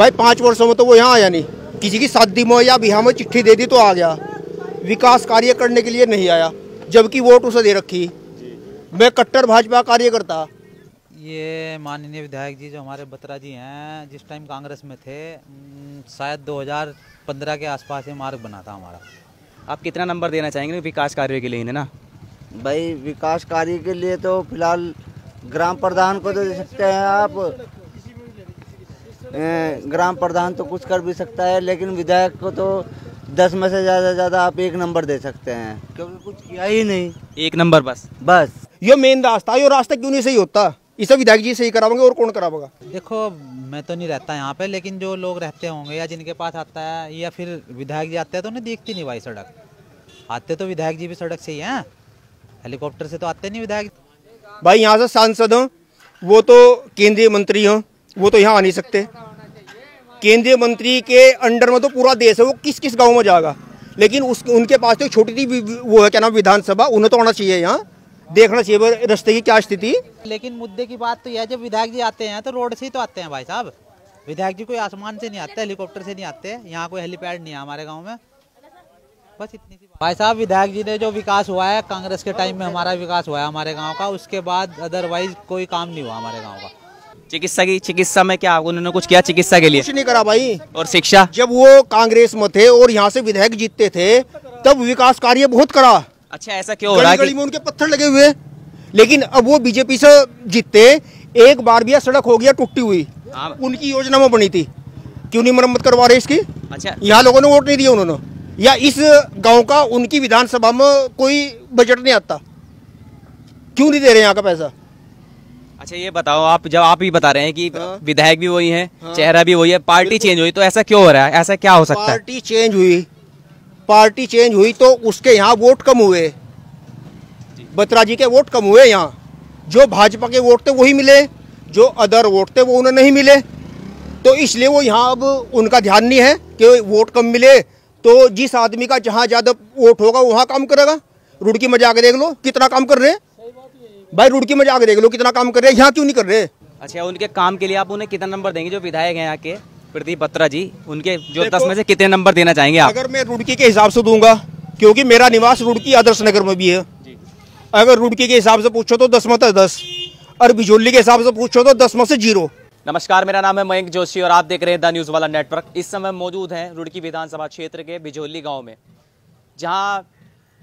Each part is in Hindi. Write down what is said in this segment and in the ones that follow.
भाई 5 वर्षों में तो वो यहाँ आया नहीं, किसी की शादी में या बिहार में चिट्ठी दे दी तो आ गया, विकास कार्य करने के लिए नहीं आया, जबकि वोट उसे दे रखी। मैं कट्टर भाजपा कार्यकर्ता। ये माननीय विधायक जी जो हमारे बत्रा जी हैं, जिस टाइम कांग्रेस में थे, शायद 2015 के आसपास ये मार्ग बना था हमारा। आप कितना नंबर देना चाहेंगे विकास कार्य के लिए इन्हें ना? भाई विकास कार्य के लिए तो फिलहाल ग्राम प्रधान को तो दे सकते हैं आप, ग्राम प्रधान तो कुछ कर भी सकता है, लेकिन विधायक को तो 10 में से ज़्यादा आप 1 नंबर दे सकते हैं, क्योंकि कुछ किया ही नहीं। 1 नंबर बस? ये मेन रास्ता, ये रास्ता क्यों नहीं सही होता? इसे विधायक जी सही कराओगे और कौन करावेगा? देखो मैं तो नहीं रहता यहाँ पे, लेकिन जो लोग रहते होंगे या जिनके पास आता है या फिर विधायक जी आते हैं तो उन्हें देखती नहीं भाई सड़क। आते तो विधायक जी भी सड़क से ही हैं, हेलीकॉप्टर से तो आते नहीं विधायक। भाई यहाँ से सांसद हैं, वो तो केंद्रीय मंत्री हैं, वो तो यहाँ आ नहीं सकते। केंद्रीय मंत्री के अंडर में तो पूरा देश है, वो किस किस गाँव में जाएगा? लेकिन उनके पास तो छोटी सी वो है, क्या नाम, विधानसभा, उन्हें तो आना चाहिए, यहाँ देखना चाहिए रास्ते की क्या स्थिति। लेकिन मुद्दे की बात तो यह है, जब विधायक जी आते हैं तो रोड से ही तो आते हैं भाई साहब। विधायक जी कोई आसमान से नहीं आते, हेलीकॉप्टर से नहीं आते, यहाँ कोई हेलीपैड नहीं है हमारे गांव में, बस इतनी सी बात। भाई साहब विधायक जी ने जो विकास हुआ है कांग्रेस के टाइम में, हमारा विकास हुआ है हमारे गाँव का, उसके बाद अदरवाइज कोई काम नहीं हुआ हमारे गाँव का। चिकित्सा में क्या उन्होंने कुछ किया चिकित्सा के लिए? कुछ नहीं करा भाई। और शिक्षा? जब वो कांग्रेस में थे और यहाँ से विधायक जीतते थे तब विकास कार्य बहुत करा। अच्छा ऐसा क्यों हो रहा है? गली में उनके पत्थर लगे हुए, लेकिन अब वो बीजेपी से जीतते, एक बार भी सड़क हो गया टूटी हुई, उनकी योजना में बनी थी, क्यों नहीं मरम्मत करवा रहे इसकी? अच्छा यहाँ लोगों ने वोट नहीं दिया उन्होंने, या इस गांव का उनकी विधानसभा में कोई बजट नहीं आता, क्यों नहीं दे रहे यहाँ का पैसा? अच्छा ये बताओ, आप जब आप ही बता रहे हैं कि विधायक भी वही है, चेहरा भी वही है, पार्टी चेंज हुई, तो ऐसा क्यों हो रहा है? ऐसा क्या हो सकता है? पार्टी चेंज हुई तो उसके यहाँ वोट कम हुए, बत्रा जी के वोट कम हुए। यहाँ जो भाजपा के वोट थे वही मिले, जो अदर वोट थे वो उन्हें नहीं मिले, तो इसलिए वो यहाँ अब उनका ध्यान नहीं है कि वोट कम मिले, तो जिस आदमी का जहाँ ज्यादा वोट होगा वहाँ काम करेगा। रुड़की में जाकर देख लो कितना काम कर रहे हैं भाई, रुड़की में जाकर देख लो कितना काम कर रहे हैं, यहाँ क्यों नहीं कर रहे? अच्छा उनके काम के लिए आप उन्हें कितना नंबर देंगे? जो विधायक हैं यहाँ के प्रदीप बत्रा जी, उनके जो 10 में से कितने नंबर देना चाहेंगे आप? अगर मैं रुड़की के हिसाब से दूंगा, क्योंकि मेरा निवास रुड़की आदर्श नगर में भी है, अगर रुड़की के हिसाब से पूछो तो 10 में से 10, और बिजोली के हिसाब से पूछो तो 10 में से 0। नमस्कार, मेरा नाम है मयंक जोशी और आप देख रहे हैं द न्यूज़ वाला नेटवर्क। इस समय मौजूद हैं रुड़की विधानसभा क्षेत्र के बिजोली गांव में, जहां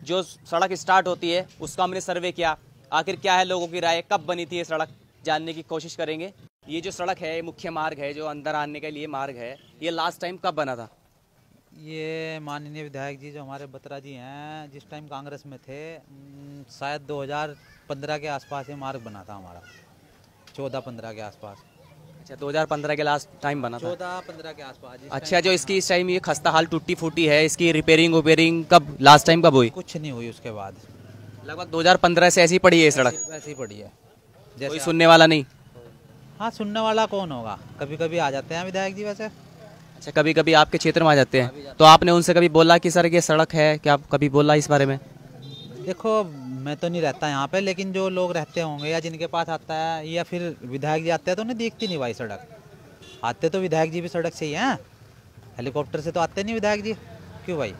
जो सड़क स्टार्ट होती है उसका हमने सर्वे किया। आखिर क्या है लोगों की राय, कब बनी थी ये सड़क, जानने की कोशिश करेंगे। ये जो सड़क है, मुख्य मार्ग है जो अंदर आने के लिए मार्ग है, ये लास्ट टाइम कब बना था? ये माननीय विधायक जी जो हमारे बत्रा जी हैं, जिस टाइम कांग्रेस में थे, शायद 2015 के आसपास ये मार्ग बना था हमारा, 14-15 के आसपास। अच्छा 2015 के लास्ट टाइम बना था? 14-15 के आसपास। अच्छा जो इसकी इस टाइम ये खस्ता हाल टूटी फूटी है, इसकी रिपेयरिंग कब लास्ट टाइम कब हुई? कुछ नहीं हुई उसके बाद, लगभग 2015 से ऐसी पड़ी है सड़क? ऐसी पड़ी है, कोई सुनने वाला नहीं? हाँ सुनने वाला कौन होगा, कभी कभी आ जाते हैं विधायक जी वैसे। अच्छा कभी कभी आपके क्षेत्र में आ जाते हैं, तो आपने उनसे कभी बोला कि सर ये सड़क है, क्या आप कभी बोला इस बारे में? देखो मैं तो नहीं रहता यहाँ पे, लेकिन जो लोग रहते होंगे या जिनके पास आता है या फिर विधायक जी आते हैं तो उन्हें देखती नहीं भाई सड़क। आते तो विधायक जी भी सड़क से ही हैं, हेलीकॉप्टर से तो आते नहीं विधायक जी, क्यों भाई?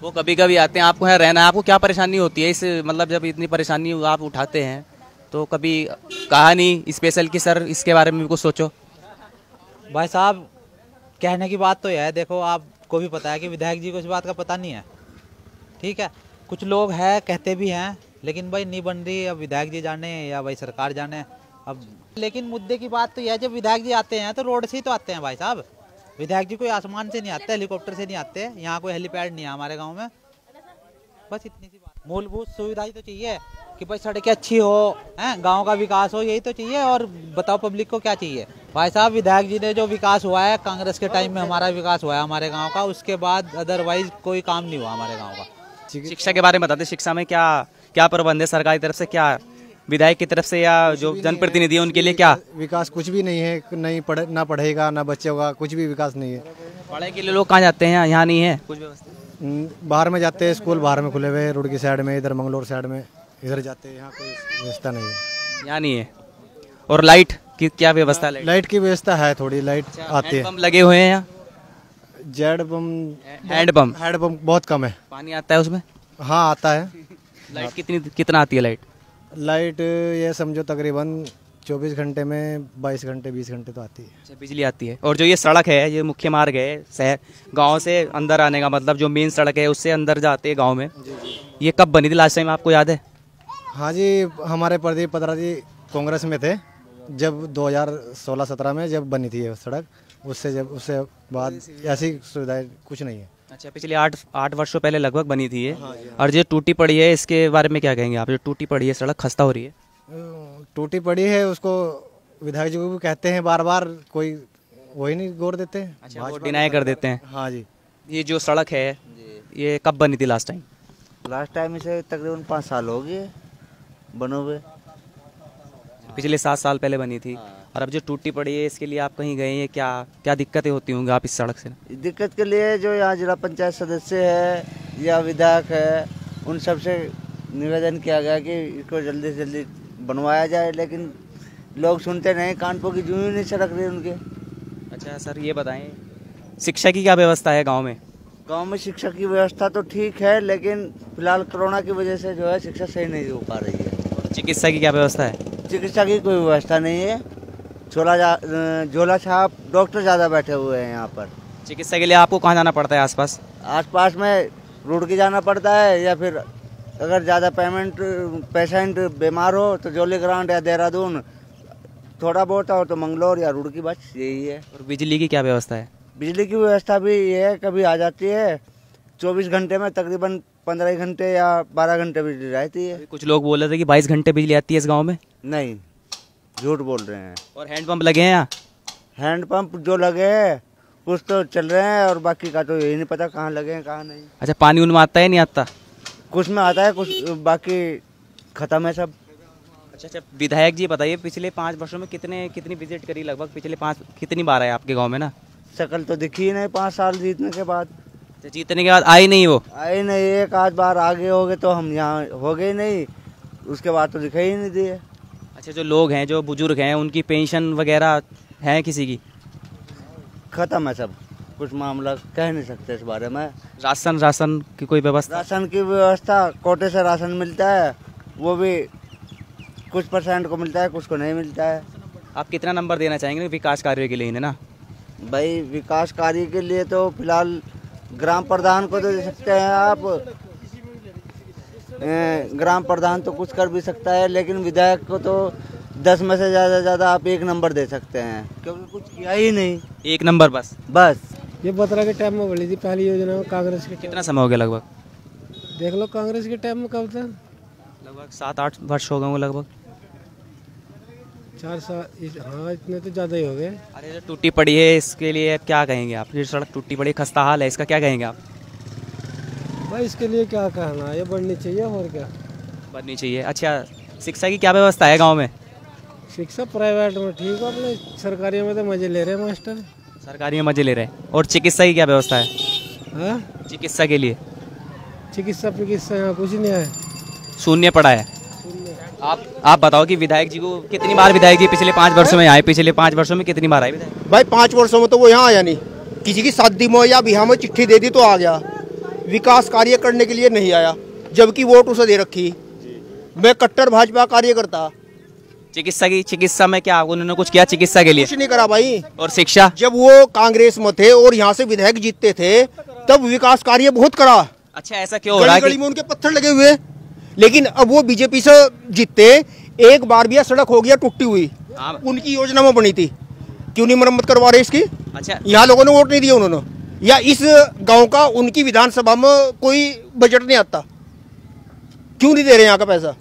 वो कभी कभी आते हैं, आपको यहाँ रहना है, आपको क्या परेशानी होती है इस, मतलब जब इतनी परेशानी आप उठाते हैं तो कभी कहा नहीं स्पेशल कि सर इसके बारे में भी कुछ सोचो? भाई साहब कहने की बात तो यह है, देखो आपको भी पता है कि विधायक जी को इस बात का पता नहीं है, ठीक है, कुछ लोग हैं कहते भी हैं, लेकिन भाई नहीं बन रही, अब विधायक जी जाने या भाई सरकार जाने अब। लेकिन मुद्दे की बात तो यह है, जब विधायक जी आते हैं तो रोड से ही तो आते हैं भाई साहब। विधायक जी कोई आसमान से नहीं आते, हेलीकॉप्टर से नहीं आते, यहाँ कोई हेलीपैड नहीं है हमारे गाँव में, बस इतनी सी बात। मूलभूत सुविधाएं तो चाहिए कि भाई सड़कें अच्छी हो, हैं, गांव का विकास हो, यही तो चाहिए। और बताओ पब्लिक को क्या चाहिए? भाई साहब विधायक जी ने जो विकास हुआ है कांग्रेस के टाइम में, हमारा विकास हुआ है हमारे गांव का, उसके बाद अदरवाइज कोई काम नहीं हुआ हमारे गांव का। शिक्षा के बारे में बताते, शिक्षा में क्या क्या प्रबंध है सरकार की तरफ से, क्या विधायक की तरफ से या जो जनप्रतिनिधि है उनके लिए क्या विकास? कुछ भी नहीं है, नहीं ना पढ़ेगा ना बच्चे होगा, कुछ भी विकास नहीं है। पढ़ाई के लिए लोग कहाँ जाते हैं? यहाँ नहीं है कुछ व्यवस्था? बाहर में जाते हैं, स्कूल बाहर में खुले हुए, रुड़की साइड में, इधर मंगलोर साइड में, इधर जाते हैं, यहाँ कोई व्यवस्था नहीं है। यहाँ नहीं है। और लाइट क्या व्यवस्था है? लाइट की व्यवस्था है, थोड़ी लाइट आती है। पंप लगे हुए हैं यहाँ? जेड पंप, हैंड पंप बहुत कम है। पानी आता है उसमें? हाँ आता है। लाइट कितना आती है लाइट? लाइट ये समझो तकरीबन 24 घंटे में 22 घंटे 20 घंटे तो आती है। अच्छा, बिजली आती है। और जो ये सड़क है, ये मुख्य मार्ग है शहर गांव से अंदर आने का, मतलब जो मेन सड़क है उससे अंदर जाते हैं गांव में, ये कब बनी थी लास्ट टाइम, आपको याद है? हाँ जी, हमारे प्रदीप पत्रा जी कांग्रेस में थे जब 2016-17 में जब बनी थी ये सड़क, उससे बाद ऐसी सुविधाएं कुछ नहीं है। अच्छा, पिछले 8 वर्षों पहले लगभग बनी थी ये। और जो टूटी पड़ी है इसके बारे में क्या कहेंगे आप? जो टूटी पड़ी है सड़क खस्ता हो रही है। टूटी पड़ी है, उसको विधायक जी को भी कहते हैं बार बार, कोई वही नहीं गौर देते हैं। अच्छा, वो डिनाई कर देते हैं। हाँ जी। ये जो सड़क है ये कब बनी थी लास्ट टाइम? लास्ट टाइम इसे तकरीबन 5 साल हो गए बने हुए। पिछले 7 साल पहले बनी थी। और अब जो टूटी पड़ी है इसके लिए आप कहीं गए हैं? क्या दिक्कतें होती होंगी आप इस सड़क से? दिक्कत के लिए जो यहाँ जिला पंचायत सदस्य है या विधायक है, उन सबसे निवेदन किया गया कि इसको जल्दी से जल्दी बनवाया जाए, लेकिन लोग सुनते नहीं, कानपुर की जूं ही नहीं सड़क रही उनके। अच्छा सर, ये बताएं शिक्षा की क्या व्यवस्था है गांव में? गांव में शिक्षा की व्यवस्था तो ठीक है, लेकिन फिलहाल कोरोना की वजह से जो है शिक्षा सही नहीं हो पा रही है। चिकित्सा की क्या व्यवस्था है? चिकित्सा की कोई व्यवस्था नहीं है। झोला छाप डॉक्टर ज़्यादा बैठे हुए हैं यहाँ पर। चिकित्सा के लिए आपको कहाँ जाना पड़ता है? आसपास आसपास में रुड़की जाना पड़ता है, या फिर अगर ज़्यादा पेशेंट बीमार हो तो जोली ग्राउंड या देहरादून, थोड़ा बहुत हो तो मंगलोर या रुड़की, बस यही है। और बिजली की क्या व्यवस्था है? बिजली की व्यवस्था भी ये है, कभी आ जाती है 24 घंटे में तकरीबन 15 घंटे या 12 घंटे बिजली रहती है। कुछ लोग बोल रहे थे कि 22 घंटे बिजली आती है इस गांव में। नहीं, झूठ बोल रहे हैं। और हैंडपंप लगे हैं यहाँ? हैंडपंप जो लगे हैं कुछ तो चल रहे हैं, और बाकी का तो यही नहीं पता कहाँ लगे हैं कहाँ नहीं। अच्छा, पानी उनमें आता है नहीं आता? कुछ में आता है, कुछ बाकी खत्म है सब। अच्छा, विधायक जी बताइए पिछले 5 वर्षों में कितनी विजिट करी लगभग? पिछले 5 कितनी बार आए आपके गाँव में ना? शक्ल तो दिखी ही नहीं 5 साल जीतने के बाद। जीतने के बाद आई नहीं वो? आए नहीं, एक आध बार आगे हो गए तो हम यहाँ हो गए नहीं, उसके बाद तो दिखाई ही नहीं दिए। अच्छा, जो लोग हैं, जो बुजुर्ग हैं, उनकी पेंशन वगैरह है किसी की? खत्म है सब, कुछ मामला कह नहीं सकते इस बारे में। राशन की कोई व्यवस्था? राशन की व्यवस्था, कोटे से राशन मिलता है, वो भी कुछ % को मिलता है, कुछ को नहीं मिलता है। आप कितना नंबर देना चाहेंगे विकास कार्यों के लिए इन्हें ना? भाई विकास कार्य के लिए तो फिलहाल ग्राम प्रधान को तो दे सकते हैं आप, ग्राम प्रधान तो कुछ कर भी सकता है, लेकिन विधायक को तो 10 में से ज़्यादा आप 1 नंबर दे सकते हैं, क्योंकि कुछ किया ही नहीं। 1 नंबर बस? ये बतरा के टाइम में बनी थी पहली योजना में कांग्रेस के। कितना समय हो गया लगभग? देख लो कांग्रेस के टाइम में कब था, लगभग 7-8 वर्ष हो गए होंगे लगभग। 4 साल, हाँ इतने तो ज़्यादा ही हो गए। अरे जो टूटी पड़ी है इसके लिए क्या कहेंगे आप? ये सड़क टूटी पड़ी खस्ता हाल है, इसका क्या कहेंगे आप? भाई इसके लिए क्या कहना, ये बढ़नी चाहिए और क्या बननी चाहिए। अच्छा, शिक्षा की क्या व्यवस्था है गांव में? शिक्षा प्राइवेट में ठीक है, अपने सरकारी में तो मजे ले रहे हैं मास्टर। सरकारी में मजे ले रहे हैं। और चिकित्सा की क्या व्यवस्था है? हाँ, चिकित्सा के लिए? चिकित्सा यहाँ कुछ नहीं है, शून्य पड़ा है। आप बताओ कि विधायक जी को कितनी बार विधायक जी पिछले 5 वर्षों में आए? पिछले 5 वर्षों में कितनी बार आए विधायक? भाई 5 वर्षों में तो वो यहाँ आया नहीं, किसी की शादी में या बिहार में चिट्ठी दे दी तो आ गया, विकास कार्य करने के लिए नहीं आया, जबकि वोट उसे दे रखी। मैं कट्टर भाजपा कार्यकर्ता। चिकित्सा में क्या उन्होंने कुछ किया चिकित्सा के लिए? कुछ नहीं करा भाई। और शिक्षा? जब वो कांग्रेस में थे और यहाँ से विधायक जीतते थे तब विकास कार्य बहुत करा। अच्छा, ऐसा क्यों हो रहा है? गली में उनके पत्थर लगे हुए, लेकिन अब वो बीजेपी से जीतते, एक बार भी सड़क हो गया टूटी हुई, उनकी योजना में बनी थी, क्यों नहीं मरम्मत करवा रहे इसकी? अच्छा, यहाँ लोगों ने वोट नहीं दिया उन्होंने, या इस गांव का उनकी विधानसभा में कोई बजट नहीं आता, क्यों नहीं दे रहे यहाँ का पैसा?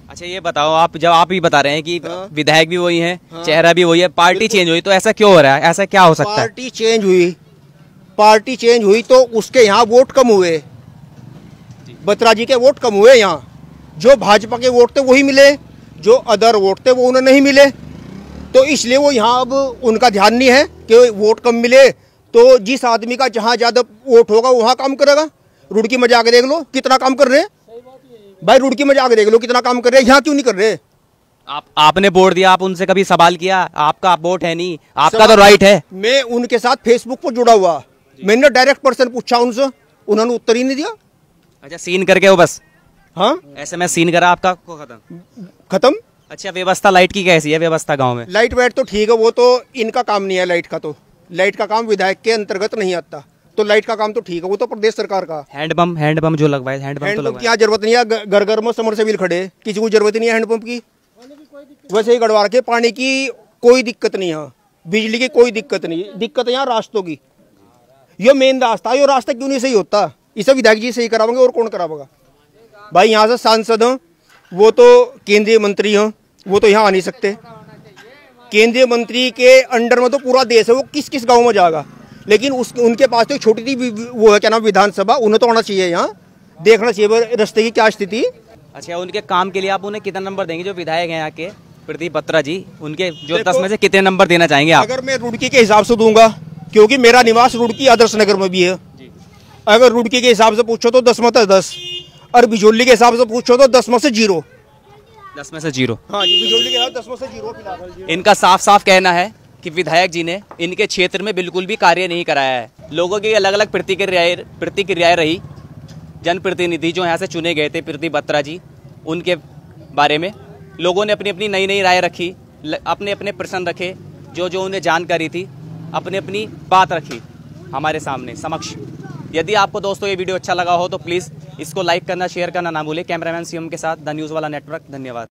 अच्छा ये बताओ, आप जब आप ही बता रहे हैं कि विधायक भी वही है, चेहरा भी वही है, पार्टी चेंज हुई, तो ऐसा क्यों हो रहा है? ऐसा क्या हो सकता है? पार्टी चेंज हुई तो उसके यहाँ वोट कम हुए, बत्रा जी के वोट कम हुए। यहाँ जो भाजपा के वोट थे वही मिले, जो अदर वोट थे वो उन्हें नहीं मिले, तो इसलिए वो यहाँ अब उनका ध्यान नहीं है कि वोट कम मिले, तो जिस आदमी का जहाँ ज्यादा वोट होगा वहाँ काम करेगा। रुड़की में जाके देख लो कितना काम कर रहे हैं भाई, रुड़की में जाके देख लो कितना काम कर रहे हैं, यहाँ क्यों नहीं कर रहे? आपने वोट दिया, आप उनसे कभी सवाल किया? आपका वोट है नहीं, आपका तो राइट है। मैं उनके साथ फेसबुक पर जुड़ा हुआ, मैंने डायरेक्ट पर्सन पूछा उनसे, उन्होंने उत्तर ही नहीं दिया। अच्छा, सीन करके हो बस? हाँ, ऐसे में सीन करा आपका खत्म। अच्छा, व्यवस्था लाइट की कैसी है व्यवस्था गांव में? लाइट वाइट तो ठीक है, वो तो इनका काम नहीं है। लाइट का तो लाइट का काम विधायक के अंतर्गत नहीं आता, तो लाइट का काम तो ठीक है, वो तो प्रदेश सरकार का। हैंडपंप जो लगवाए, हैंडपंप तो की यहाँ जरूरत नहीं है, घर घर में समरसेबिल खड़े, किसी को जरूरत नहीं है हैंडपंप की। वैसे ही गड़वा के पानी की कोई दिक्कत नहीं है, बिजली की कोई दिक्कत नहीं। दिक्कत यहाँ रास्तों की, ये मेन रास्ता है, ये रास्ता क्यों नहीं सही होता? इसे विधायक जी सही करावेंगे और कौन करावेगा भाई? यहाँ से सांसद हैं, वो तो केंद्रीय मंत्री हैं, वो तो यहाँ आ नहीं सकते। केंद्रीय मंत्री के अंडर में तो पूरा देश है, वो किस किस गांव में जाएगा? लेकिन उनके पास तो एक छोटी सी वो है, क्या नाम, विधानसभा। उन्हें तो आना चाहिए, यहाँ देखना चाहिए रास्ते की क्या स्थिति। अच्छा, उनके काम के लिए आप उन्हें कितना नंबर देंगे? जो विधायक हैं यहाँ के प्रदीप बत्रा जी, उनके जो 10 में से कितने नंबर देना चाहेंगे आप? अगर मैं रुड़की के हिसाब से दूंगा, क्योंकि मेरा निवास रुड़की आदर्श नगर में भी है, अगर रुड़की के हिसाब से पूछो तो 10 में से 10, और बिजोली के हिसाब से पूछो तो 10 में से 0। 10 में से 0? हाँ जी, बिजोली के हिसाब 10 में से 0। इनका साफ साफ कहना है कि विधायक जी ने इनके क्षेत्र में बिल्कुल भी कार्य नहीं कराया है। लोगों की अलग अलग प्रतिक्रियाएं रही। जनप्रतिनिधि जो यहाँ से चुने गए थे, प्रदीप बत्रा जी, उनके बारे में लोगों ने अपनी अपनी नई राय रखी, अपने अपने प्रश्न रखे, जो उन्हें जानकारी थी, अपनी अपनी बात रखी हमारे सामने समक्ष। यदि आपको दोस्तों ये वीडियो अच्छा लगा हो तो प्लीज़ इसको लाइक करना, शेयर करना ना भूलें। कैमरामैन सीएम के साथ द न्यूज़ वाला नेटवर्क, धन्यवाद।